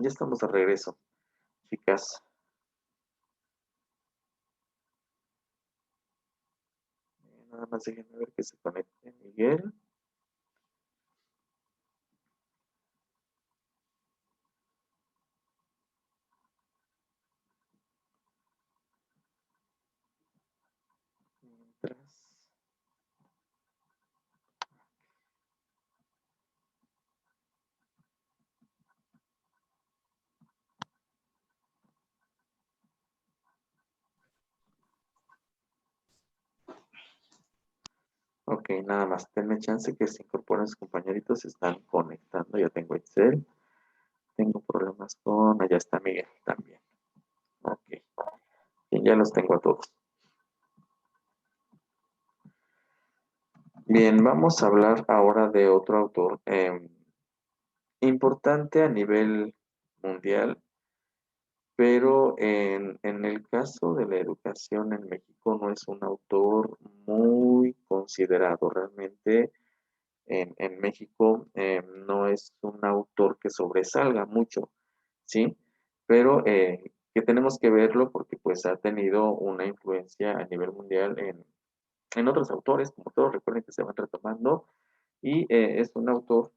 Ya estamos de regreso, chicas. Nada más déjenme ver que se conecte Miguel. Mientras. Ok, nada más. Denme chance que se incorporen sus compañeritos. Se están conectando. Ya tengo Excel. Tengo problemas con... Allá está Miguel también. Ok. Bien, ya los tengo a todos. Bien, vamos a hablar ahora de otro autor importante a nivel mundial, pero en el caso de la educación en México no es un autor muy considerado. Realmente en México no es un autor que sobresalga mucho, ¿sí? Pero que tenemos que verlo porque pues ha tenido una influencia a nivel mundial en otros autores, como todos recuerden que se van retomando, y es un autor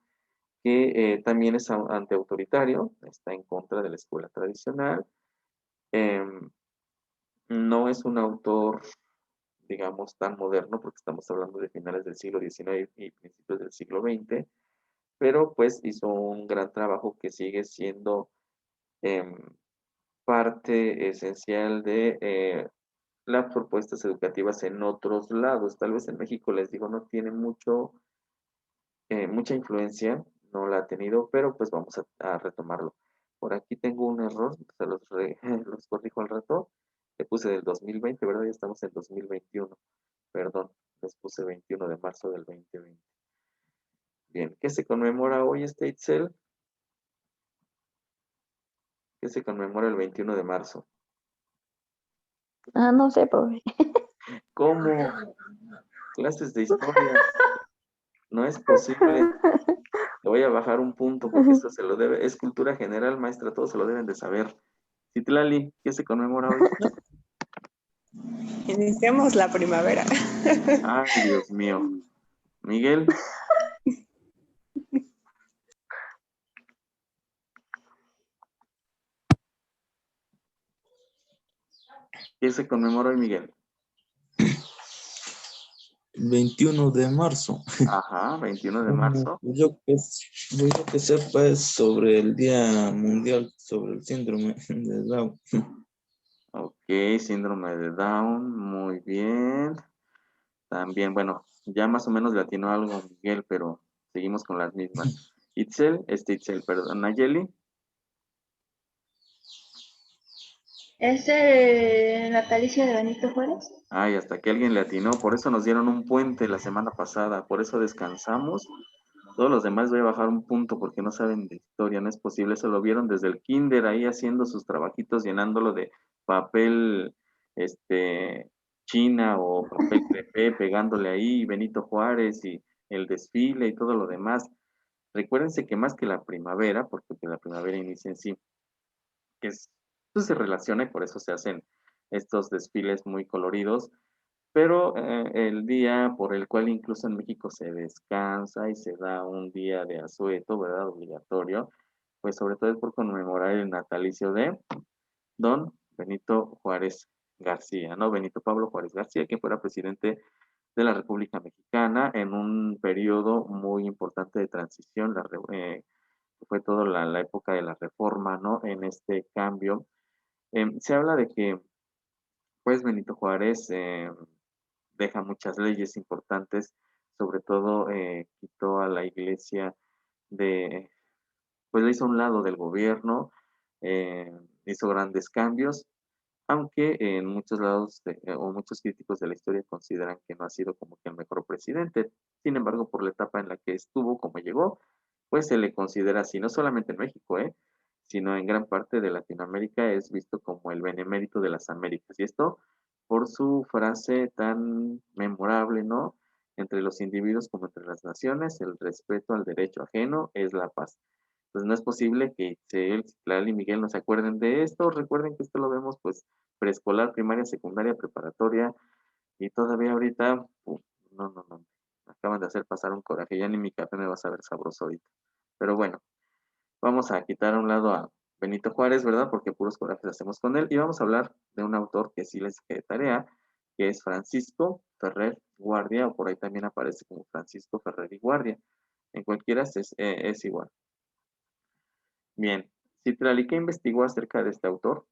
que también es antiautoritario, está en contra de la escuela tradicional. Em, no es un autor, digamos, tan moderno, porque estamos hablando de finales del siglo XIX y principios del siglo XX, pero pues hizo un gran trabajo que sigue siendo em, parte esencial de las propuestas educativas en otros lados. Tal vez en México, les digo, no tiene mucha influencia, no la ha tenido, pero pues vamos a retomarlo. Por aquí tengo un error, se los corrijo al rato. Le puse del 2020, ¿verdad? Ya estamos en 2021. Perdón, les puse 21 de marzo del 2020. Bien, ¿qué se conmemora hoy, Statesel? ¿Qué se conmemora el 21 de marzo? Ah, no sé, profe. ¿Cómo? Clases de historia. No es posible. Le voy a bajar un punto porque esto se lo debe. Es cultura general, maestra, todos se lo deben de saber. Citlali, ¿qué se conmemora hoy? Iniciamos la primavera. Ay, Dios mío. Miguel, ¿qué se conmemora hoy, Miguel? 21 de marzo. Ajá, 21 de marzo. Yo que sepa es sobre el Día Mundial sobre el Síndrome de Down. Ok, síndrome de Down, muy bien. También, bueno, ya más o menos le atinó algo Miguel, pero seguimos con las mismas. Itzel, perdón, Nayeli. ¿Es el natalicio de Benito Juárez? Ay, hasta que alguien le atinó, por eso nos dieron un puente la semana pasada, por eso descansamos. Todos los demás voy a bajar un punto porque no saben de historia, no es posible, eso lo vieron desde el kinder ahí haciendo sus trabajitos, llenándolo de papel, china o papel crepé, pegándole ahí Benito Juárez y el desfile y todo lo demás. Recuérdense que más que la primavera, porque la primavera inicia en sí, que es, pues, se relaciona y por eso se hacen estos desfiles muy coloridos, pero el día por el cual incluso en México se descansa y se da un día de asueto, ¿verdad? Obligatorio, pues sobre todo es por conmemorar el natalicio de don Benito Juárez García, ¿no? Benito Pablo Juárez García, que fuera presidente de la República Mexicana en un periodo muy importante de transición, fue toda la época de la reforma, ¿no? En este cambio. Se habla de que, pues, Benito Juárez deja muchas leyes importantes, sobre todo quitó a la iglesia de, pues la hizo a un lado del gobierno, eh, hizo grandes cambios, aunque en muchos lados o muchos críticos de la historia consideran que no ha sido como que el mejor presidente. Sin embargo, por la etapa en la que estuvo, como llegó, pues se le considera así, no solamente en México, sino en gran parte de Latinoamérica es visto como el benemérito de las Américas. Y esto por su frase tan memorable, ¿no? Entre los individuos como entre las naciones, el respeto al derecho ajeno es la paz. pues no es posible que él, Citlali y Miguel no se acuerden de esto. Recuerden que esto lo vemos pues preescolar, primaria, secundaria, preparatoria y todavía ahorita, no, me acaban de hacer pasar un coraje, ya ni mi café me va a saber sabroso ahorita. Pero bueno, vamos a quitar a un lado a Benito Juárez, ¿verdad? Porque puros corajes hacemos con él y vamos a hablar de un autor que sí les dejé de tarea, que es Francisco Ferrer Guardia, o por ahí también aparece como Francisco Ferrer y Guardia. En cualquiera es igual. Bien, Citlali, ¿qué investigó acerca de este autor?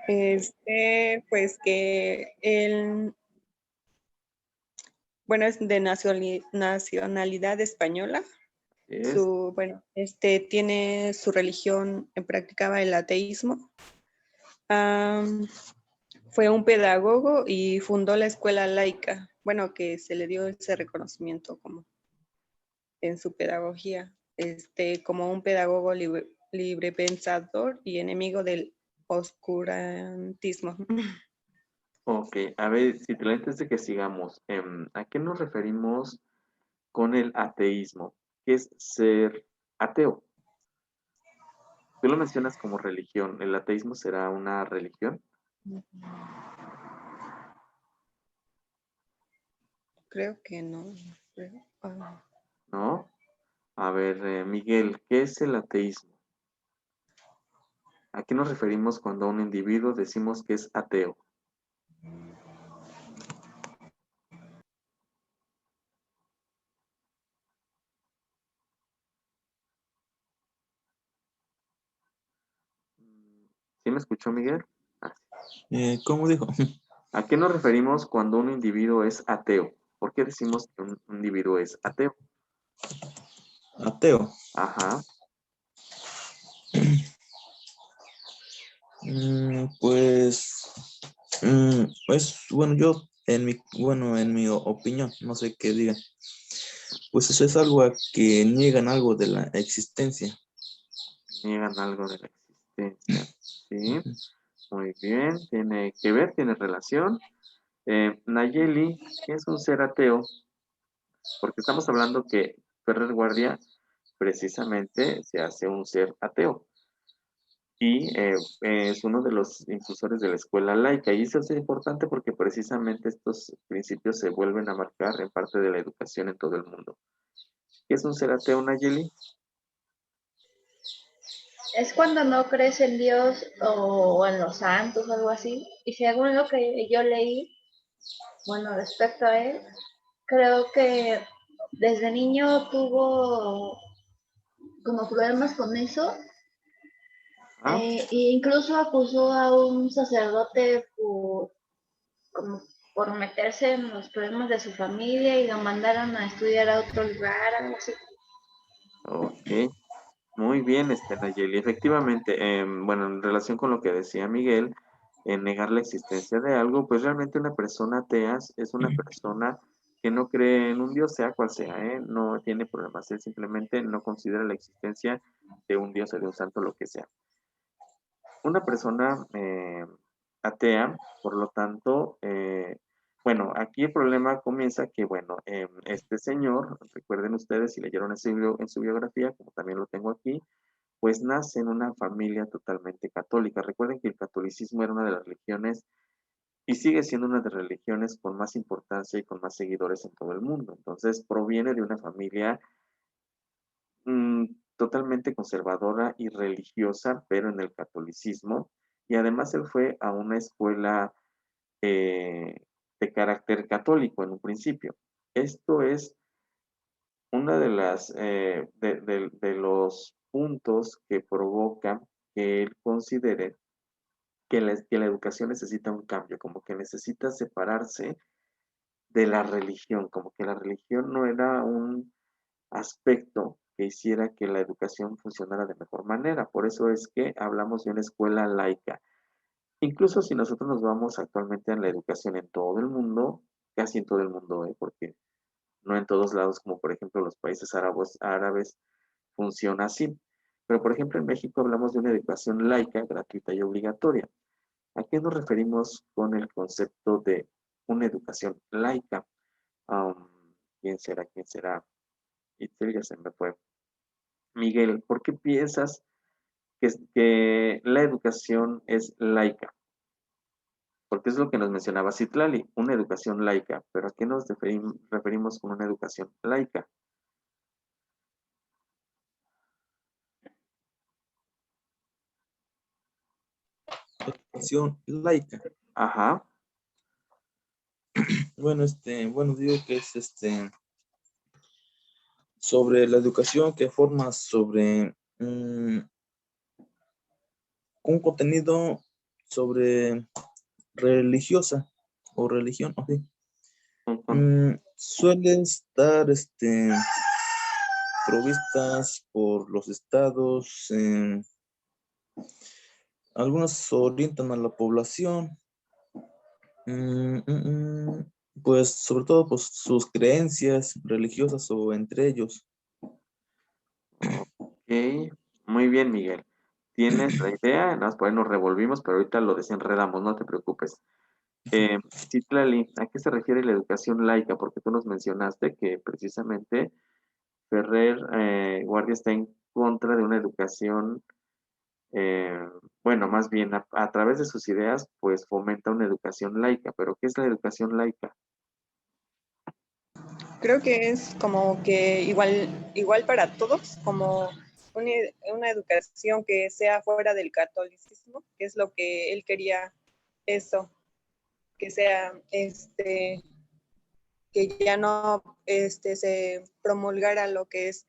Pues que él, bueno, es de nacionalidad española. Es, Tiene su religión, practicaba el ateísmo. Fue un pedagogo y fundó la escuela laica. Bueno, que se le dio ese reconocimiento como en su pedagogía, como un pedagogo libre pensador y enemigo del oscurantismo. ok, a ver, Citlali, antes de que sigamos, ¿a qué nos referimos con el ateísmo? ¿Qué es ser ateo? Tú lo mencionas como religión. ¿El ateísmo será una religión? Creo que no. ¿No? A ver, Miguel, ¿qué es el ateísmo? ¿A qué nos referimos cuando a un individuo decimos que es ateo? ¿Sí me escuchó, Miguel? Ah, sí. ¿Cómo dijo? ¿A qué nos referimos cuando un individuo es ateo? ¿Por qué decimos que un individuo es ateo? Ateo. Ajá. Pues, bueno, yo, en mi opinión, no sé qué digan, pues eso es algo a que niegan algo de la existencia. Niegan algo de la existencia. Sí, Ujú. muy bien. Tiene que ver, tiene relación. Nayeli, ¿qué es un ser ateo? Porque estamos hablando que Ferrer Guardia precisamente se hace un ser ateo y es uno de los impulsores de la escuela laica. Y eso es importante porque precisamente estos principios se vuelven a marcar en parte de la educación en todo el mundo. ¿Qué es un ser ateo, Nayeli? Es cuando no crees en Dios o en los santos o algo así. Y según lo que yo leí, bueno, respecto a él, creo que desde niño tuvo como problemas con eso. Ah, E incluso acusó a un sacerdote como por meterse en los problemas de su familia y lo mandaron a estudiar a otro lugar, algo así. ok. Muy bien, Nayeli. Efectivamente, bueno, en relación con lo que decía Miguel, en negar la existencia de algo, pues realmente una persona atea es una persona que no cree en un Dios, sea cual sea, ¿eh? No tiene problemas. Él simplemente no considera la existencia de un Dios o de un santo, lo que sea. Una persona atea, por lo tanto, bueno, aquí el problema comienza que, bueno, este señor, recuerden ustedes si leyeron en su biografía, como también lo tengo aquí, pues nace en una familia totalmente católica. Recuerden que el catolicismo era una de las religiones y sigue siendo una de las religiones con más importancia y con más seguidores en todo el mundo. Entonces, proviene de una familia mm, totalmente conservadora y religiosa, pero en el catolicismo. Y además él fue a una escuela eh, de carácter católico en un principio. Esto es una de las de los puntos que provoca que él considere que la educación necesita un cambio, como que necesita separarse de la religión, como que la religión no era un aspecto que hiciera que la educación funcionara de mejor manera. Por eso es que hablamos de una escuela laica. Incluso si nosotros nos vamos actualmente a la educación en todo el mundo, casi en todo el mundo, porque no en todos lados, como por ejemplo los países árabes funciona así. Pero por ejemplo en México hablamos de una educación laica, gratuita y obligatoria. ¿A qué nos referimos con el concepto de una educación laica? Um, ¿Quién será? ¿Quién será? Itzel, ya se me fue. Miguel, ¿por qué piensas que la educación es laica? Porque es lo que nos mencionaba Citlali, una educación laica. ¿Pero a qué nos referimos con una educación laica? Educación laica. Ajá. Bueno, digo que es sobre la educación que forma sobre un contenido sobre religiosa o religión, ¿o sí? Suele estar provistas por los estados, algunas orientan a la población, pues sobre todo pues, sus creencias religiosas o entre ellos. Ok, muy bien, Miguel. Tienes la idea, nada más por ahí nos revolvimos, pero ahorita lo desenredamos, no te preocupes. Citlali, ¿a qué se refiere la educación laica? Porque tú nos mencionaste que precisamente Ferrer Guardia está en contra de una educación, eh, bueno, más bien a través de sus ideas, pues fomenta una educación laica. ¿Pero qué es la educación laica? Creo que es como que igual para todos, como una, una educación que sea fuera del catolicismo, que es lo que él quería, eso, que sea, que ya no se promulgara lo que es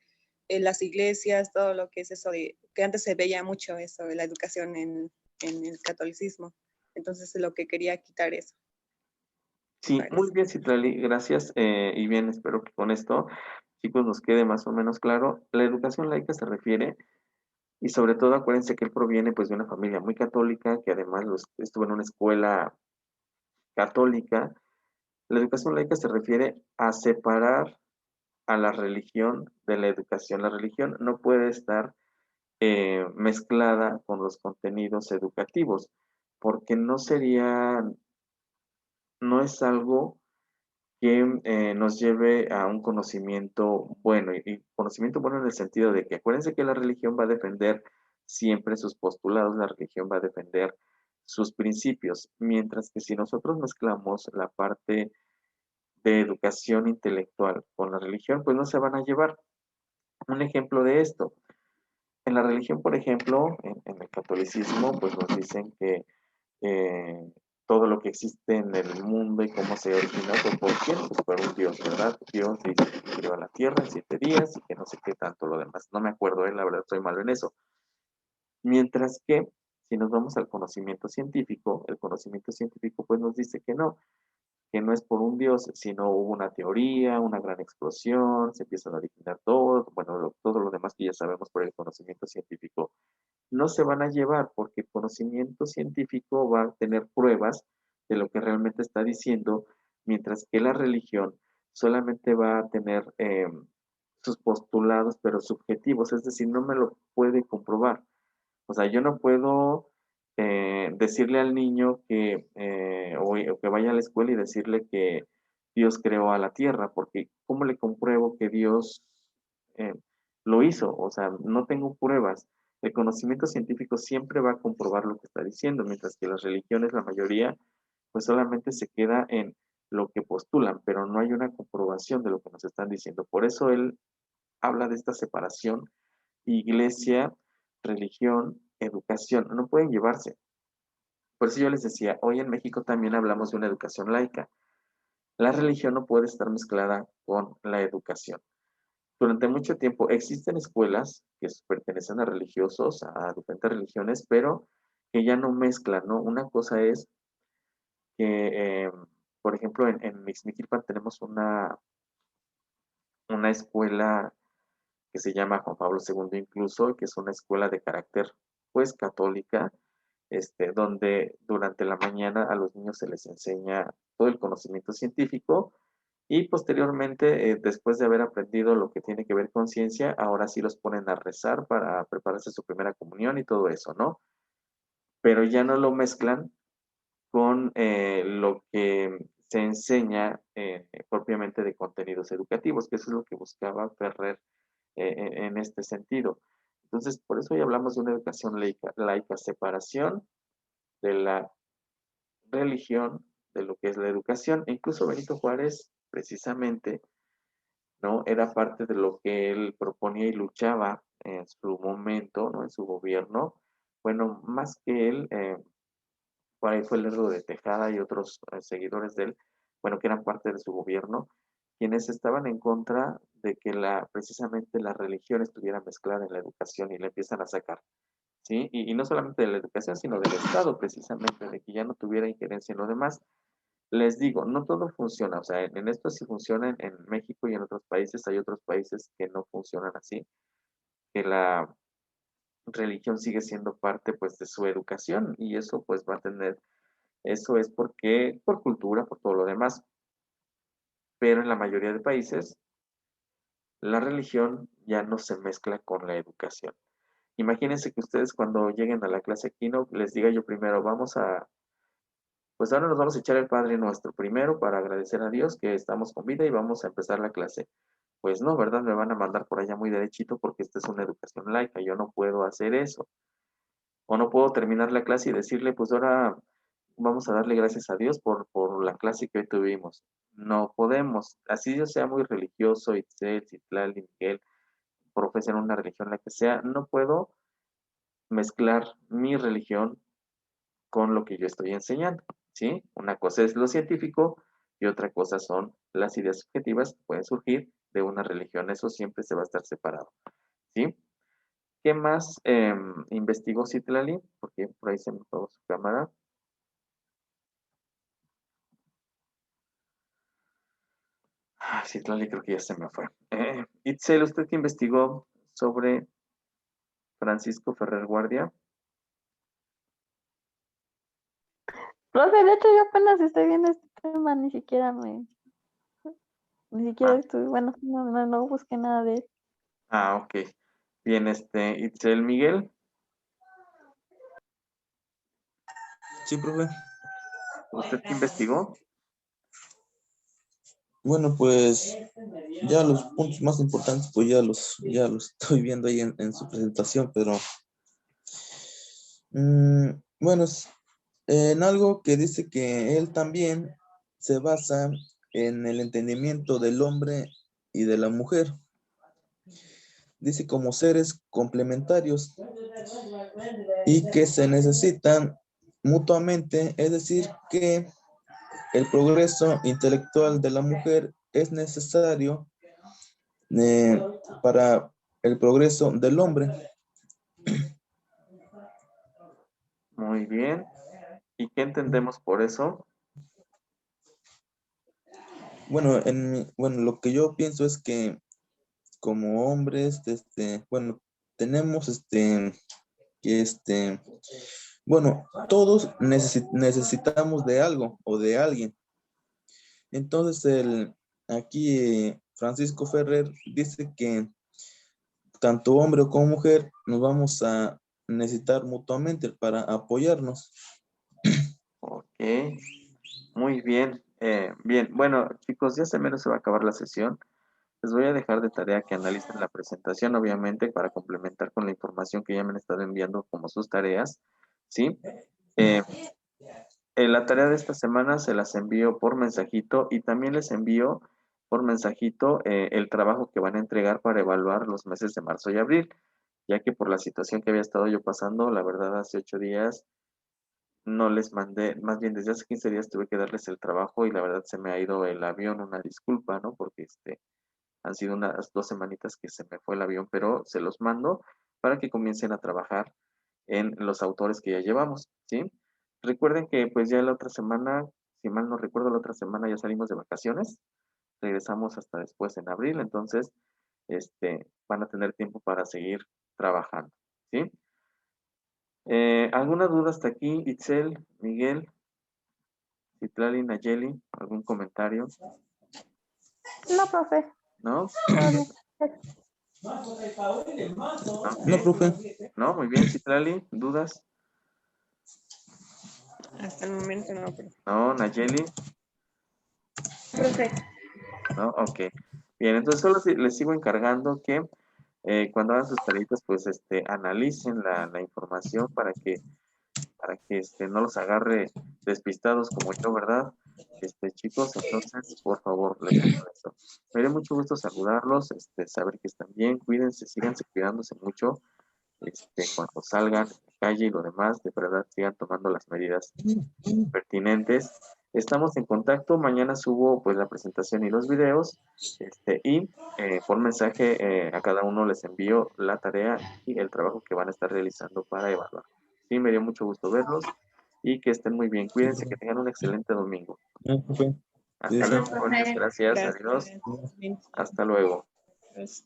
las iglesias, todo lo que es eso de, que antes se veía mucho eso de la educación en el catolicismo. Entonces lo que quería quitar eso. Sí, muy Parece. bien, Citlali, gracias. Y bien, espero que con esto, chicos, nos quede más o menos claro. La educación laica se refiere, y sobre todo acuérdense que él proviene pues de una familia muy católica, que además estuvo en una escuela católica. La educación laica se refiere a separar a la religión de la educación. La religión no puede estar mezclada con los contenidos educativos, porque no es algo que nos lleve a un conocimiento bueno, y conocimiento bueno en el sentido de que acuérdense que la religión va a defender siempre sus postulados, la religión va a defender sus principios, mientras que si nosotros mezclamos la parte de educación intelectual con la religión, pues no se van a llevar. Un ejemplo de esto, en la religión, por ejemplo, en el catolicismo, pues nos dicen que eh, todo lo que existe en el mundo y cómo se originó fue por quién, pues por un Dios, ¿verdad? Dios dice que creó la tierra en 7 días y que no sé qué tanto lo demás. No me acuerdo, la verdad, estoy malo en eso. Mientras que si nos vamos al conocimiento científico, el conocimiento científico pues nos dice que no es por un Dios, sino hubo una teoría, una gran explosión, se empiezan a originar todo, bueno, todo lo demás que ya sabemos por el conocimiento científico. No se van a llevar porque el conocimiento científico va a tener pruebas de lo que realmente está diciendo, mientras que la religión solamente va a tener sus postulados, pero subjetivos, es decir, no me lo puede comprobar. O sea, yo no puedo decirle al niño o que vaya a la escuela y decirle que Dios creó a la tierra, porque ¿cómo le compruebo que Dios eh, lo hizo? O sea, no tengo pruebas. El conocimiento científico siempre va a comprobar lo que está diciendo, mientras que las religiones, la mayoría, pues solamente se queda en lo que postulan, pero no hay una comprobación de lo que nos están diciendo. Por eso él habla de esta separación, iglesia, religión, educación, no pueden llevarse. Por eso yo les decía, hoy en México también hablamos de una educación laica. La religión no puede estar mezclada con la educación. Durante mucho tiempo existen escuelas que pertenecen a religiosos, a diferentes religiones, pero que ya no mezclan, ¿no? Una cosa es que, por ejemplo, en Mixmiquilpan tenemos una escuela que se llama Juan Pablo II incluso, que es una escuela de carácter, pues, católica, donde durante la mañana a los niños se les enseña todo el conocimiento científico y posteriormente, después de haber aprendido lo que tiene que ver con ciencia, ahora sí los ponen a rezar para prepararse su primera comunión y todo eso, ¿no? Pero ya no lo mezclan con lo que se enseña propiamente de contenidos educativos, que eso es lo que buscaba Ferrer en este sentido. Entonces, por eso hoy hablamos de una educación laica, separación de la religión, de lo que es la educación. E incluso Benito Juárez, precisamente, ¿no? Era parte de lo que él proponía y luchaba en su momento, ¿no? En su gobierno. Bueno, más que él, por ahí fue Lerdo de Tejada y otros seguidores de él, bueno, que eran parte de su gobierno, quienes estaban en contra de que precisamente la religión estuviera mezclada en la educación y la empiezan a sacar, ¿sí? Y no solamente de la educación, sino del Estado, precisamente, de que ya no tuviera injerencia en lo demás. Les digo, no todo funciona, o sea, en esto sí funciona en México y en otros países, hay otros países que no funcionan así, que la religión sigue siendo parte pues de su educación y eso pues va a tener, eso es porque, por cultura, por todo lo demás, pero en la mayoría de países la religión ya no se mezcla con la educación. Imagínense que ustedes cuando lleguen a la clase Kino les diga yo primero, pues ahora nos vamos a echar el Padre Nuestro primero para agradecer a Dios que estamos con vida y vamos a empezar la clase. Pues no, ¿verdad? Me van a mandar por allá muy derechito porque esta es una educación laica, yo no puedo hacer eso. O no puedo terminar la clase y decirle, pues ahora vamos a darle gracias a Dios por la clase que hoy tuvimos. No podemos. Así yo sea muy religioso, Itzel, Citlali, Miguel, profesen una religión, la que sea, no puedo mezclar mi religión con lo que yo estoy enseñando, ¿sí? Una cosa es lo científico y otra cosa son las ideas subjetivas que pueden surgir de una religión. Eso siempre se va a estar separado, ¿sí? ¿Qué más investigó Citlali? Porque por ahí se me apagó su cámara. Citlali creo que ya se me fue. Itzel, ¿usted qué investigó sobre Francisco Ferrer Guardia? Profe, de hecho yo apenas estoy viendo este tema, ni siquiera estuve, bueno, no busqué nada de él. Ok. Bien, Itzel Miguel. Sí, profe. ¿Usted qué investigó? Bueno, pues ya los puntos más importantes, pues ya los estoy viendo ahí en su presentación, pero bueno, en algo que dice que él también se basa en el entendimiento del hombre y de la mujer. Dice como seres complementarios y que se necesitan mutuamente, es decir, que el progreso intelectual de la mujer es necesario para el progreso del hombre. Muy bien. ¿Y qué entendemos por eso? Bueno, bueno, lo que yo pienso es que como hombres, bueno, tenemos que bueno, todos necesitamos de algo o de alguien. Entonces, aquí Francisco Ferrer dice que tanto hombre como mujer nos vamos a necesitar mutuamente para apoyarnos. Ok. Muy bien. Bien, bueno, chicos, ya se menos se va a acabar la sesión. Les voy a dejar de tarea que analicen la presentación, obviamente, para complementar con la información que ya me han estado enviando como sus tareas, ¿sí? La tarea de esta semana se las envío por mensajito y también les envío por mensajito el trabajo que van a entregar para evaluar los meses de marzo y abril, ya que por la situación que había estado yo pasando, la verdad, hace 8 días no les mandé, más bien desde hace 15 días tuve que darles el trabajo y la verdad se me ha ido el avión, una disculpa, ¿no? Porque han sido unas 2 semanitas que se me fue el avión, pero se los mando para que comiencen a trabajar en los autores que ya llevamos, ¿sí? Recuerden que pues ya la otra semana, si mal no recuerdo, la otra semana ya salimos de vacaciones, regresamos hasta después en abril, entonces van a tener tiempo para seguir trabajando, ¿sí? ¿Alguna duda hasta aquí, Itzel, Miguel, Citlali, Nayeli? ¿Algún comentario? No, profe, ¿No? todo bien. Ok. No, profe. No, muy bien, Citlali, ¿dudas? Hasta el momento no, profe. No, Nayeli. Profe, ¿No? Ok. Bien, entonces solo les sigo encargando que cuando hagan sus tareitas, pues analicen la información para que no los agarre despistados como yo, ¿verdad? Chicos, entonces, por favor, les pido eso. Me dio mucho gusto saludarlos, saber que están bien, cuídense, síganse cuidándose mucho, cuando salgan a la calle y lo demás, de verdad, sigan tomando las medidas pertinentes. Estamos en contacto, mañana subo pues la presentación y los videos, y por mensaje a cada uno les envío la tarea y el trabajo que van a estar realizando para evaluar. Sí, me dio mucho gusto verlos y que estén muy bien. Cuídense, que tengan un excelente domingo. Ah, profe. Hasta Cuídese. luego, Jorge. Gracias, adiós. Gracias. Hasta luego. Gracias.